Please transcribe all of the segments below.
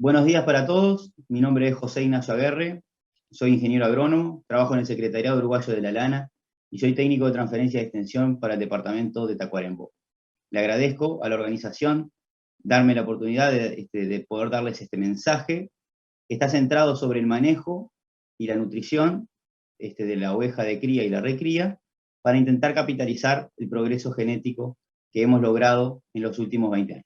Buenos días para todos, mi nombre es José Ignacio Aguerre, soy ingeniero agrónomo, trabajo en el Secretariado Uruguayo de la Lana y soy técnico de transferencia de extensión para el departamento de Tacuarembó. Le agradezco a la organización darme la oportunidad de poder darles este mensaje que está centrado sobre el manejo y la nutrición de la oveja de cría y la recría para intentar capitalizar el progreso genético que hemos logrado en los últimos 20 años.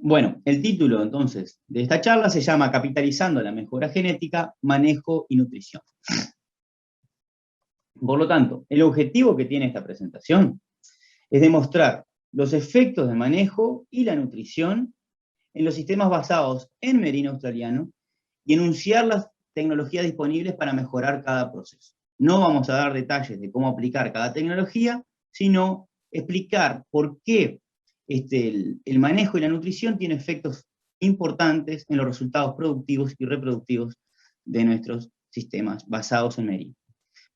Bueno, el título entonces de esta charla se llama Capitalizando la mejora genética, manejo y nutrición. Por lo tanto, el objetivo que tiene esta presentación es demostrar los efectos de manejo y la nutrición en los sistemas basados en merino australiano y enunciar las tecnologías disponibles para mejorar cada proceso. No vamos a dar detalles de cómo aplicar cada tecnología, sino explicar por qué el manejo y la nutrición tiene efectos importantes en los resultados productivos y reproductivos de nuestros sistemas basados en merino.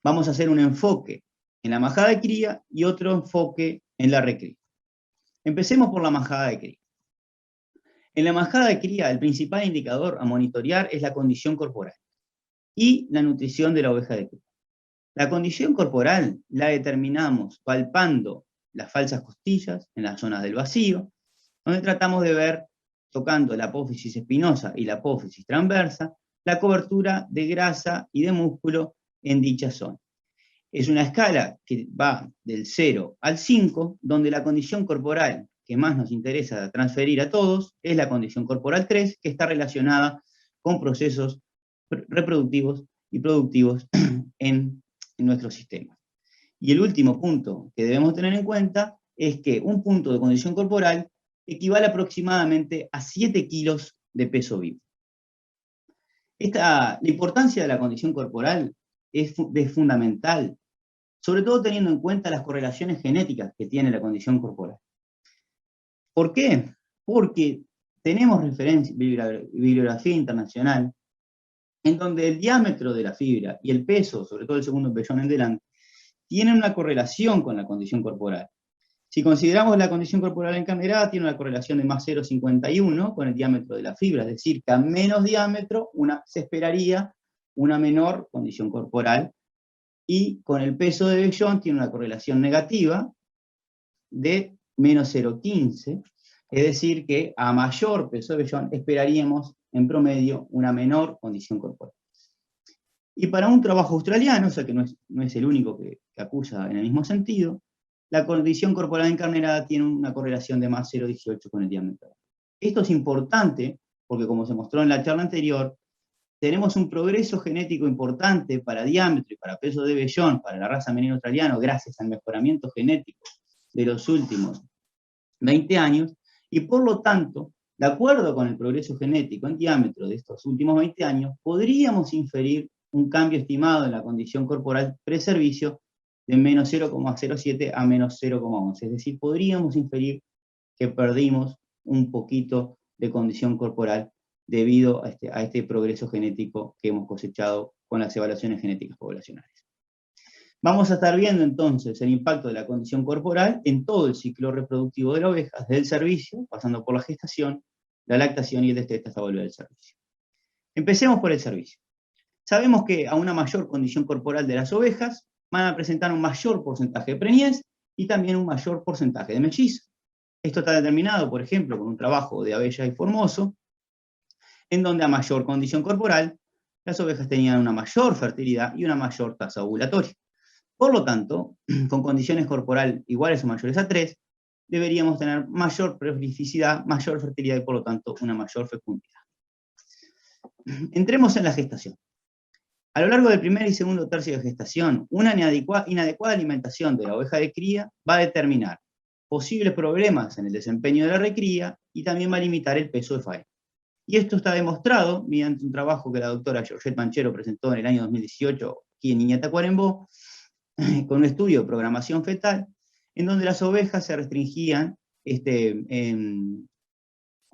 Vamos a hacer un enfoque en la majada de cría y otro enfoque en la recría. Empecemos por la majada de cría. En la majada de cría, el principal indicador a monitorear es la condición corporal y la nutrición de la oveja de cría. La condición corporal la determinamos palpando las falsas costillas en las zonas del vacío, donde tratamos de ver, tocando la apófisis espinosa y la apófisis transversa, la cobertura de grasa y de músculo en dicha zona. Es una escala que va del 0 al 5, donde la condición corporal que más nos interesa transferir a todos es la condición corporal 3, que está relacionada con procesos reproductivos y productivos en nuestro sistema. Y el último punto que debemos tener en cuenta es que un punto de condición corporal equivale aproximadamente a 7 kilos de peso vivo. La importancia de la condición corporal es fundamental, sobre todo teniendo en cuenta las correlaciones genéticas que tiene la condición corporal. ¿Por qué? Porque tenemos bibliografía internacional en donde el diámetro de la fibra y el peso, sobre todo el segundo pellón en delante, tienen una correlación con la condición corporal. Si consideramos la condición corporal encarnerada, tiene una correlación de más 0,51 con el diámetro de la fibra, es decir, que a menos diámetro se esperaría una menor condición corporal, y con el peso de vellón tiene una correlación negativa de menos 0,15, es decir, que a mayor peso de vellón esperaríamos en promedio una menor condición corporal. Y para un trabajo australiano, o sea que no es el único que acusa en el mismo sentido, la condición corporal encarnerada tiene una correlación de más 0,18 con el diámetro. Esto es importante porque, como se mostró en la charla anterior, tenemos un progreso genético importante para diámetro y para peso de vellón para la raza merino australiano gracias al mejoramiento genético de los últimos 20 años, y por lo tanto, de acuerdo con el progreso genético en diámetro de estos últimos 20 años, podríamos inferir un cambio estimado en la condición corporal preservicio de menos 0,07 a menos 0,11. Es decir, podríamos inferir que perdimos un poquito de condición corporal debido a este progreso genético que hemos cosechado con las evaluaciones genéticas poblacionales. Vamos a estar viendo entonces el impacto de la condición corporal en todo el ciclo reproductivo de la oveja, desde el servicio, pasando por la gestación, la lactación y el destete hasta volver al servicio. Empecemos por el servicio. Sabemos que a una mayor condición corporal de las ovejas van a presentar un mayor porcentaje de preñez y también un mayor porcentaje de mellizo. Esto está determinado, por ejemplo, con un trabajo de Abella y Formoso, en donde a mayor condición corporal, las ovejas tenían una mayor fertilidad y una mayor tasa ovulatoria. Por lo tanto, con condiciones corporal iguales o mayores a 3, deberíamos tener mayor prolificidad, mayor fertilidad y por lo tanto una mayor fecundidad. Entremos en la gestación. A lo largo del primer y segundo tercio de gestación, una inadecuada alimentación de la oveja de cría va a determinar posibles problemas en el desempeño de la recría y también va a limitar el peso de faena. Y esto está demostrado mediante un trabajo que la doctora Georgette Manchero presentó en el año 2018 aquí en Niña Tacuarembó, con un estudio de programación fetal, en donde las ovejas se restringían en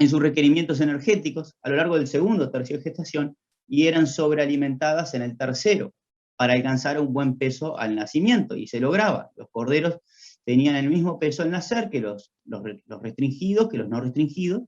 sus requerimientos energéticos a lo largo del segundo tercio de gestación y eran sobrealimentadas en el tercero para alcanzar un buen peso al nacimiento, y se lograba. Los corderos tenían el mismo peso al nacer que los restringidos, que los no restringidos,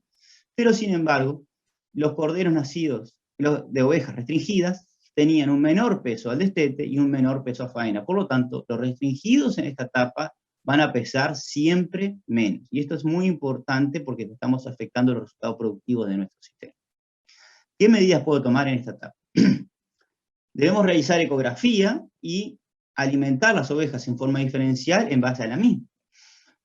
Pero sin embargo, los corderos nacidos de ovejas restringidas tenían un menor peso al destete y un menor peso a faena. Por lo tanto, los restringidos en esta etapa van a pesar siempre menos. Y esto es muy importante porque estamos afectando los resultados productivos de nuestro sistema. ¿Qué medidas puedo tomar en esta etapa? Debemos realizar ecografía y alimentar las ovejas en forma diferencial en base a la misma.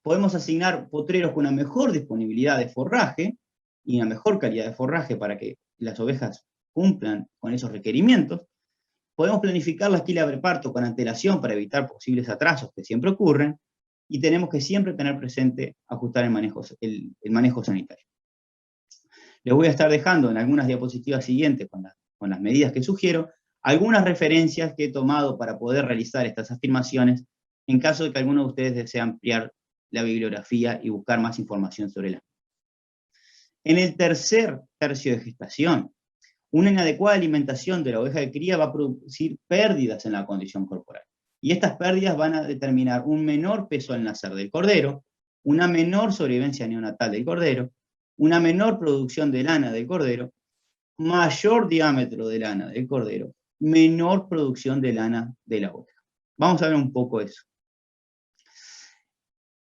Podemos asignar potreros con una mejor disponibilidad de forraje y una mejor calidad de forraje para que las ovejas cumplan con esos requerimientos. Podemos planificar la esquila de parto con antelación para evitar posibles atrasos que siempre ocurren, y tenemos que siempre tener presente ajustar el manejo sanitario. Les voy a estar dejando en algunas diapositivas siguientes, con las medidas que sugiero, algunas referencias que he tomado para poder realizar estas afirmaciones, en caso de que alguno de ustedes desee ampliar la bibliografía y buscar más información sobre la. En el tercer tercio de gestación, una inadecuada alimentación de la oveja de cría va a producir pérdidas en la condición corporal. Y estas pérdidas van a determinar un menor peso al nacer del cordero, una menor sobrevivencia neonatal del cordero, una menor producción de lana del cordero, mayor diámetro de lana del cordero, menor producción de lana de la oveja. Vamos a ver un poco eso.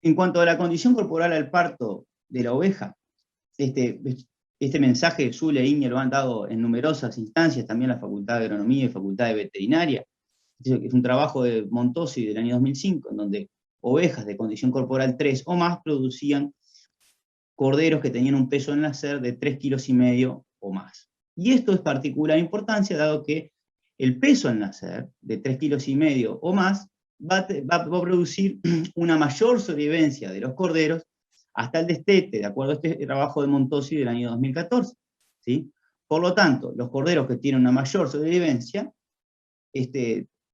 En cuanto a la condición corporal al parto de la oveja, este mensaje Zulia e Iñe lo han dado en numerosas instancias, también la Facultad de Agronomía y Facultad de Veterinaria. Es un trabajo de Montosi del año 2005, en donde ovejas de condición corporal 3 o más producían corderos que tenían un peso al nacer de 3,5 kilos o más. Y esto es particular importancia, dado que el peso al nacer de 3,5 kilos o más va a producir una mayor sobrevivencia de los corderos hasta el destete, de acuerdo a este trabajo de Montosi del año 2014. ¿Sí? Por lo tanto, los corderos que tienen una mayor sobrevivencia,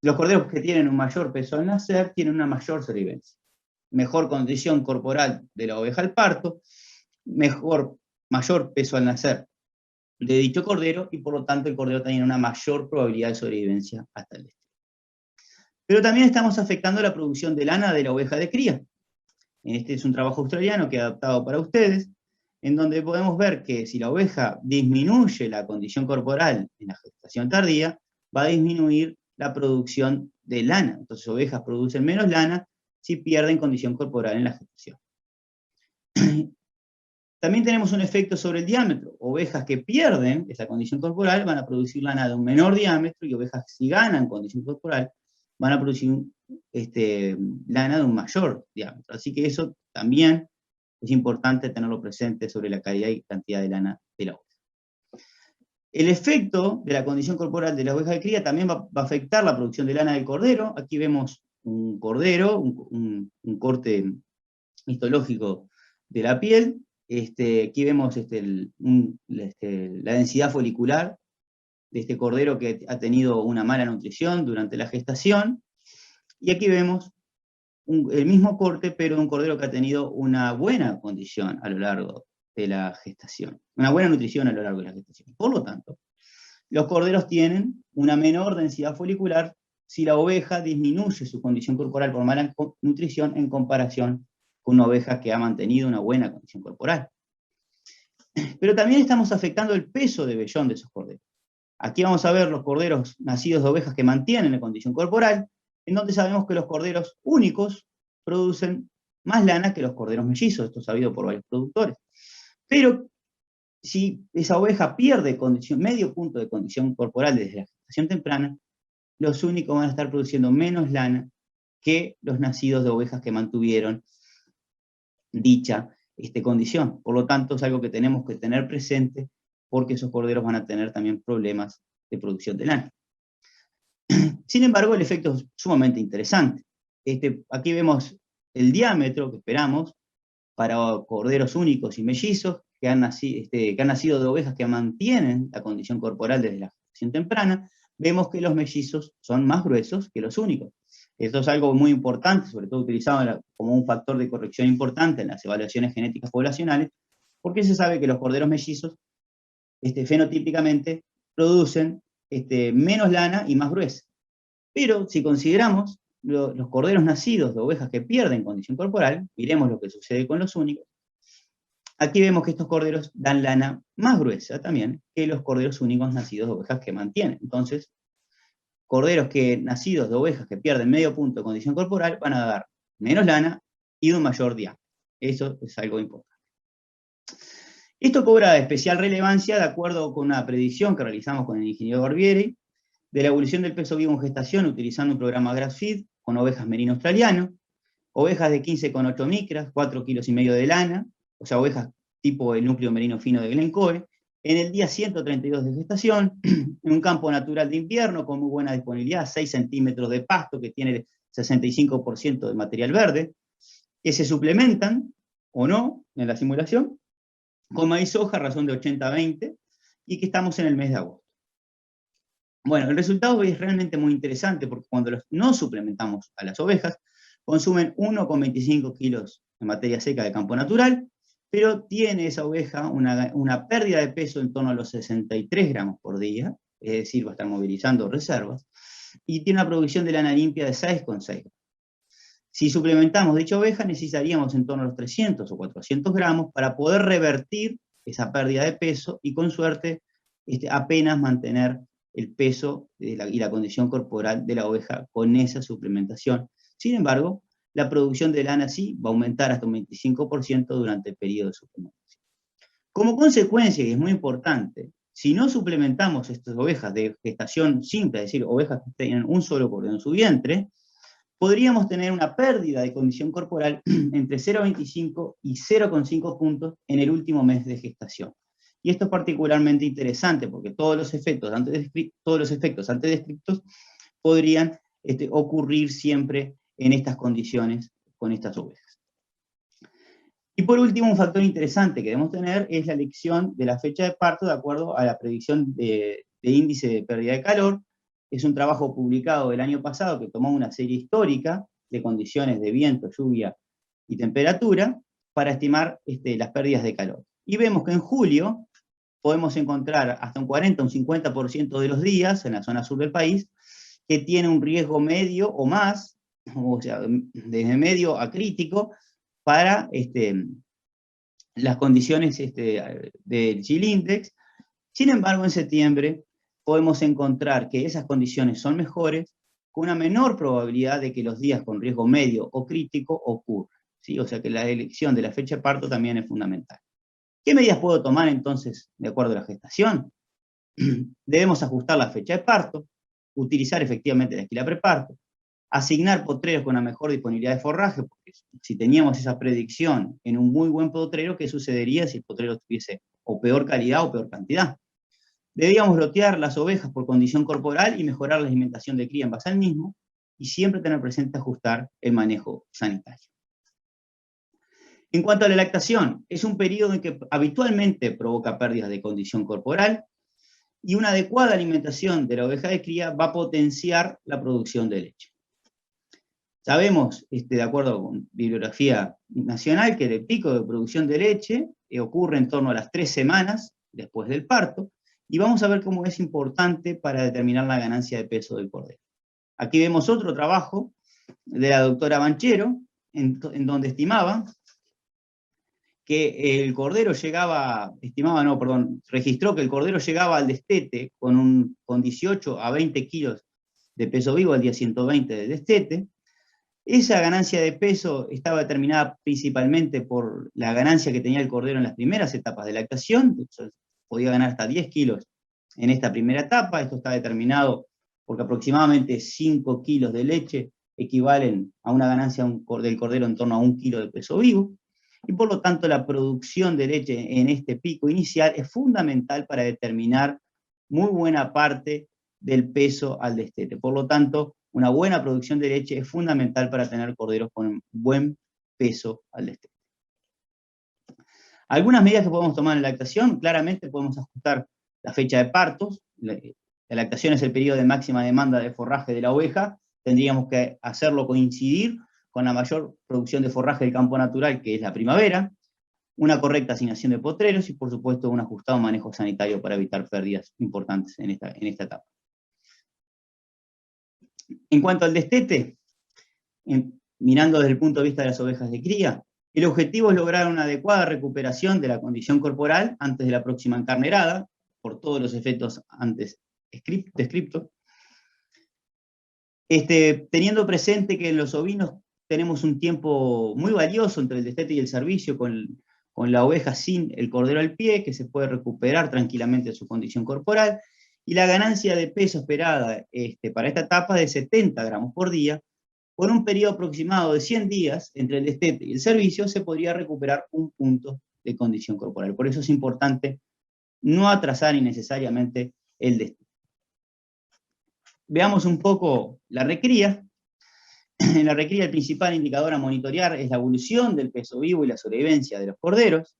los corderos que tienen un mayor peso al nacer, tienen una mayor sobrevivencia. Mejor condición corporal de la oveja al parto, mayor peso al nacer de dicho cordero, y por lo tanto el cordero tiene una mayor probabilidad de sobrevivencia hasta el destete. Pero también estamos afectando la producción de lana de la oveja de cría. Este es un trabajo australiano que he adaptado para ustedes, en donde podemos ver que si la oveja disminuye la condición corporal en la gestación tardía, va a disminuir la producción de lana. Entonces ovejas producen menos lana si pierden condición corporal en la gestación. También tenemos un efecto sobre el diámetro. Ovejas que pierden esa condición corporal van a producir lana de un menor diámetro, y ovejas que si ganan condición corporal van a producir lana de un mayor diámetro. Así que eso también es importante tenerlo presente sobre la calidad y cantidad de lana de la oveja. El efecto de la condición corporal de la oveja de cría también va a afectar la producción de lana del cordero. Aquí vemos un cordero, un corte histológico de la piel. Aquí vemos la densidad folicular de este cordero que ha tenido una mala nutrición durante la gestación. Y aquí vemos el mismo corte, pero de un cordero que ha tenido una buena condición a lo largo de la gestación, una buena nutrición a lo largo de la gestación. Por lo tanto, los corderos tienen una menor densidad folicular si la oveja disminuye su condición corporal por mala nutrición en comparación con una oveja que ha mantenido una buena condición corporal. Pero también estamos afectando el peso de vellón de esos corderos. Aquí vamos a ver los corderos nacidos de ovejas que mantienen la condición corporal, en donde sabemos que los corderos únicos producen más lana que los corderos mellizos, esto es sabido por varios productores. Pero si esa oveja pierde medio punto de condición corporal desde la gestación temprana, los únicos van a estar produciendo menos lana que los nacidos de ovejas que mantuvieron dicha condición. Por lo tanto, es algo que tenemos que tener presente, porque esos corderos van a tener también problemas de producción de lana. Sin embargo, el efecto es sumamente interesante. Aquí vemos el diámetro que esperamos para corderos únicos y mellizos que han nacido de ovejas que mantienen la condición corporal desde la gestación temprana. Vemos que los mellizos son más gruesos que los únicos. Esto es algo muy importante, sobre todo utilizado como un factor de corrección importante en las evaluaciones genéticas poblacionales, porque se sabe que los corderos mellizos fenotípicamente producen menos lana y más gruesa. Pero si consideramos los corderos nacidos de ovejas que pierden condición corporal, miremos lo que sucede con los únicos. Aquí vemos que estos corderos dan lana más gruesa también que los corderos únicos nacidos de ovejas que mantienen. Entonces, corderos nacidos de ovejas que pierden medio punto de condición corporal van a dar menos lana y un mayor diámetro. Eso es algo importante. Esto cobra especial relevancia de acuerdo con una predicción que realizamos con el ingeniero Barbieri de la evolución del peso vivo en gestación utilizando un programa grass-feed con ovejas merino australiano, ovejas de 15,8 micras, 4,5 kilos de lana, o sea, ovejas tipo el núcleo merino fino de Glencoe, en el día 132 de gestación, en un campo natural de invierno con muy buena disponibilidad, 6 centímetros de pasto que tiene 65% de material verde, que se suplementan, o no, en la simulación, con maíz soja, razón de 80-20, y que estamos en el mes de agosto. Bueno, el resultado es realmente muy interesante porque cuando no suplementamos a las ovejas, consumen 1,25 kilos de materia seca de campo natural, pero tiene esa oveja una pérdida de peso en torno a los 63 gramos por día, es decir, va a estar movilizando reservas, y tiene una producción de lana limpia de 6,6 gramos. Si suplementamos dicha oveja, necesitaríamos en torno a los 300 o 400 gramos para poder revertir esa pérdida de peso y con suerte apenas mantener el peso y la condición corporal de la oveja con esa suplementación. Sin embargo, la producción de lana sí va a aumentar hasta un 25% durante el periodo de suplementación. Como consecuencia, y es muy importante, si no suplementamos estas ovejas de gestación simple, es decir, ovejas que tienen un solo cordero en su vientre, podríamos tener una pérdida de condición corporal entre 0,25 y 0,5 puntos en el último mes de gestación. Y esto es particularmente interesante porque todos los efectos antes descritos podrían ocurrir siempre en estas condiciones con estas ovejas. Y por último, un factor interesante que debemos tener es la elección de la fecha de parto de acuerdo a la predicción de índice de pérdida de calor. Es un trabajo publicado el año pasado que tomó una serie histórica de condiciones de viento, lluvia y temperatura para estimar las pérdidas de calor. Y vemos que en julio podemos encontrar hasta un 40 o un 50% de los días en la zona sur del país que tiene un riesgo medio o más, o sea, desde medio a crítico, para las condiciones del Chill Index. Sin embargo, en septiembre podemos encontrar que esas condiciones son mejores con una menor probabilidad de que los días con riesgo medio o crítico ocurran, ¿sí? O sea que la elección de la fecha de parto también es fundamental. ¿Qué medidas puedo tomar entonces de acuerdo a la gestación? Debemos ajustar la fecha de parto, utilizar efectivamente la esquila preparto, asignar potreros con una mejor disponibilidad de forraje, porque si teníamos esa predicción en un muy buen potrero, ¿qué sucedería si el potrero tuviese o peor calidad o peor cantidad? Debíamos lotear las ovejas por condición corporal y mejorar la alimentación de cría en base al mismo, y siempre tener presente ajustar el manejo sanitario. En cuanto a la lactación, es un periodo en que habitualmente provoca pérdidas de condición corporal, y una adecuada alimentación de la oveja de cría va a potenciar la producción de leche. Sabemos, de acuerdo con bibliografía nacional, que el pico de producción de leche ocurre en torno a las 3 semanas después del parto, y vamos a ver cómo es importante para determinar la ganancia de peso del cordero. Aquí vemos otro trabajo de la doctora Banchero, en donde estimaba que el cordero registró que el cordero llegaba al destete con 18 a 20 kilos de peso vivo al día 120 del destete. Esa ganancia de peso estaba determinada principalmente por la ganancia que tenía el cordero en las primeras etapas de lactación, podía ganar hasta 10 kilos en esta primera etapa. Esto está determinado porque aproximadamente 5 kilos de leche equivalen a una ganancia del cordero en torno a 1 kilo de peso vivo, y por lo tanto la producción de leche en este pico inicial es fundamental para determinar muy buena parte del peso al destete. Por lo tanto, una buena producción de leche es fundamental para tener corderos con buen peso al destete. Algunas medidas que podemos tomar en la lactación: claramente podemos ajustar la fecha de partos. La lactación es el periodo de máxima demanda de forraje de la oveja, tendríamos que hacerlo coincidir con la mayor producción de forraje del campo natural, que es la primavera, una correcta asignación de potreros y, por supuesto, un ajustado manejo sanitario para evitar pérdidas importantes en esta etapa. En cuanto al destete, mirando desde el punto de vista de las ovejas de cría, El objetivo es lograr una adecuada recuperación de la condición corporal antes de la próxima encarnerada, por todos los efectos antes descriptos. Teniendo presente que en los ovinos tenemos un tiempo muy valioso entre el destete y el servicio, con la oveja sin el cordero al pie, que se puede recuperar tranquilamente su condición corporal, y la ganancia de peso esperada para esta etapa es de 70 gramos por día. Por un periodo aproximado de 100 días entre el destete y el servicio se podría recuperar un punto de condición corporal. Por eso es importante no atrasar innecesariamente el destete. Veamos un poco la recría. En la recría el principal indicador a monitorear es la evolución del peso vivo y la sobrevivencia de los corderos.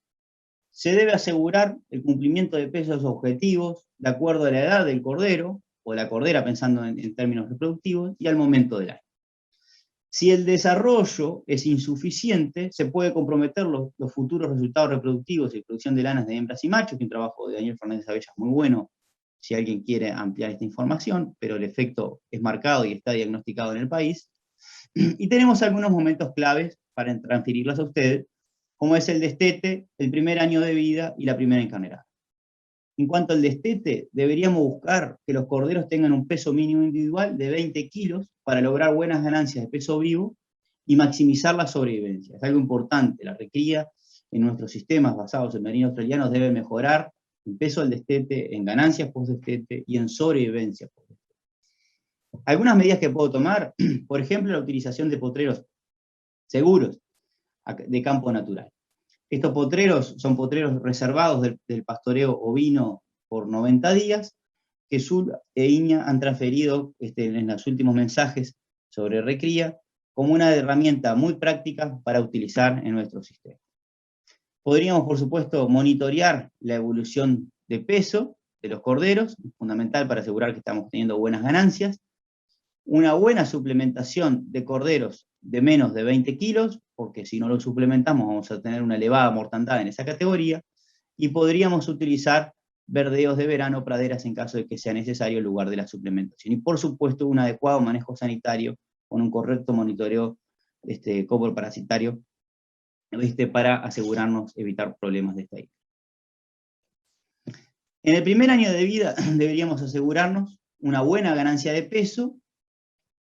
Se debe asegurar el cumplimiento de pesos objetivos de acuerdo a la edad del cordero, o la cordera pensando en términos reproductivos, y al momento del año. Si el desarrollo es insuficiente, se puede comprometer los futuros resultados reproductivos y producción de lanas de hembras y machos, que es un trabajo de Daniel Fernández Abella muy bueno, si alguien quiere ampliar esta información, pero el efecto es marcado y está diagnosticado en el país. Y tenemos algunos momentos claves para transferirlos a ustedes, como es el destete, el primer año de vida y la primera encarnerada. En cuanto al destete, deberíamos buscar que los corderos tengan un peso mínimo individual de 20 kilos para lograr buenas ganancias de peso vivo y maximizar la sobrevivencia. Es algo importante, la recría en nuestros sistemas basados en merinos australianos debe mejorar el peso del destete, en ganancias post-destete y en sobrevivencia post-destete. Algunas medidas que puedo tomar, por ejemplo, la utilización de potreros seguros de campo natural. Estos potreros son potreros reservados del pastoreo ovino por 90 días, que Sul e Iña han transferido en los últimos mensajes sobre recría, como una herramienta muy práctica para utilizar en nuestro sistema. Podríamos, por supuesto, monitorear la evolución de peso de los corderos, fundamental para asegurar que estamos teniendo buenas ganancias. Una buena suplementación de corderos de menos de 20 kilos, porque si no lo suplementamos vamos a tener una elevada mortandad en esa categoría, y podríamos utilizar verdeos de verano, praderas en caso de que sea necesario en lugar de la suplementación. Y por supuesto un adecuado manejo sanitario con un correcto monitoreo coproparasitario para asegurarnos evitar problemas de esta índole. En el primer año de vida deberíamos asegurarnos una buena ganancia de peso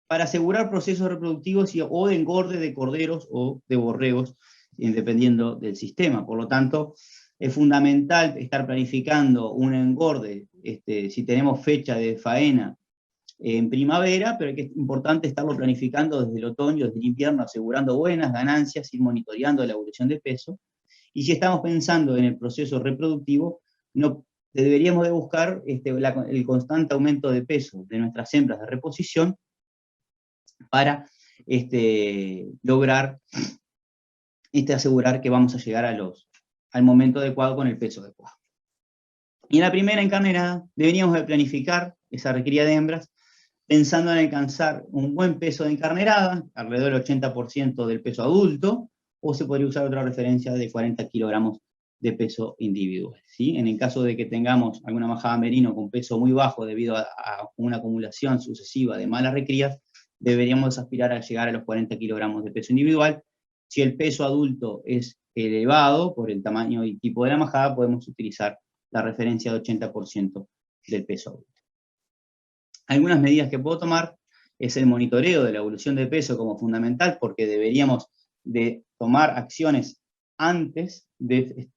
para asegurar procesos reproductivos o de engorde de corderos o de borregos, dependiendo del sistema. Por lo tanto, es fundamental estar planificando un engorde, si tenemos fecha de faena en primavera, pero es importante estarlo planificando desde el otoño, desde el invierno, asegurando buenas ganancias y monitoreando la evolución de peso. Y si estamos pensando en el proceso reproductivo, no deberíamos de buscar el constante aumento de peso de nuestras hembras de reposición para lograr asegurar que vamos a llegar al momento adecuado con el peso adecuado. Y en la primera encarnerada deberíamos de planificar esa recría de hembras pensando en alcanzar un buen peso de encarnerada, alrededor del 80% del peso adulto, o se podría usar otra referencia de 40 kilogramos de peso individual, ¿sí? En el caso de que tengamos alguna majada merino con peso muy bajo debido a una acumulación sucesiva de malas recrías, deberíamos aspirar a llegar a los 40 kilogramos de peso individual. Si el peso adulto es elevado por el tamaño y tipo de la majada, podemos utilizar la referencia de 80% del peso adulto. Algunas medidas que puedo tomar es el monitoreo de la evolución de peso como fundamental, porque deberíamos de tomar acciones antes de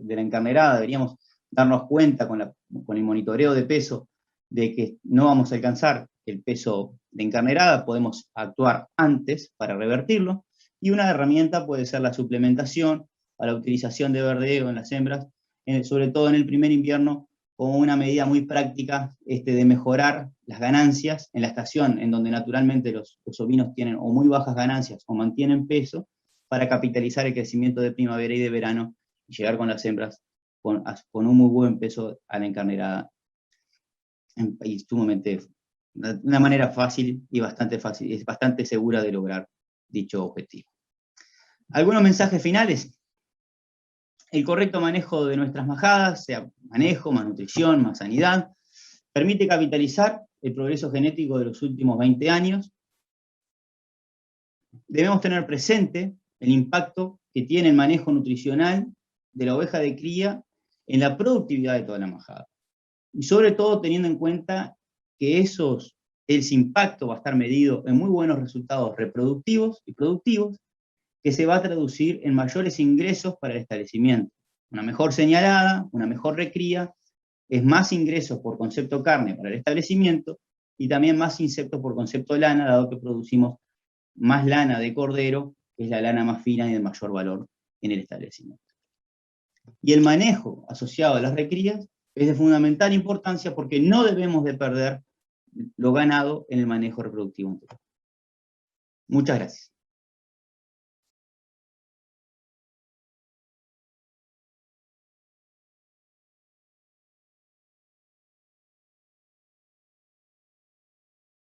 la encarnerada, deberíamos darnos cuenta con el monitoreo de peso de que no vamos a alcanzar el peso de encarnerada, podemos actuar antes para revertirlo, y una herramienta puede ser la suplementación o la utilización de verdeo en las hembras, sobre todo en el primer invierno, como una medida muy práctica de mejorar las ganancias en la estación en donde naturalmente los ovinos tienen o muy bajas ganancias o mantienen peso, para capitalizar el crecimiento de primavera y de verano y llegar con las hembras con un muy buen peso a la encarnerada. Y sumamente, una manera fácil y bastante segura de lograr dicho objetivo. ¿Algunos mensajes finales? El correcto manejo de nuestras majadas, sea manejo, más nutrición, más sanidad, permite capitalizar el progreso genético de los últimos 20 años. Debemos tener presente el impacto que tiene el manejo nutricional de la oveja de cría en la productividad de toda la majada. Y sobre todo teniendo en cuenta que ese impacto va a estar medido en muy buenos resultados reproductivos y productivos, que se va a traducir en mayores ingresos para el establecimiento. Una mejor señalada, una mejor recría, es más ingresos por concepto carne para el establecimiento, y también más insectos por concepto lana, dado que producimos más lana de cordero, que es la lana más fina y de mayor valor en el establecimiento. Y el manejo asociado a las recrías es de fundamental importancia porque no debemos de perder lo ganado en el manejo reproductivo anterior. Muchas gracias.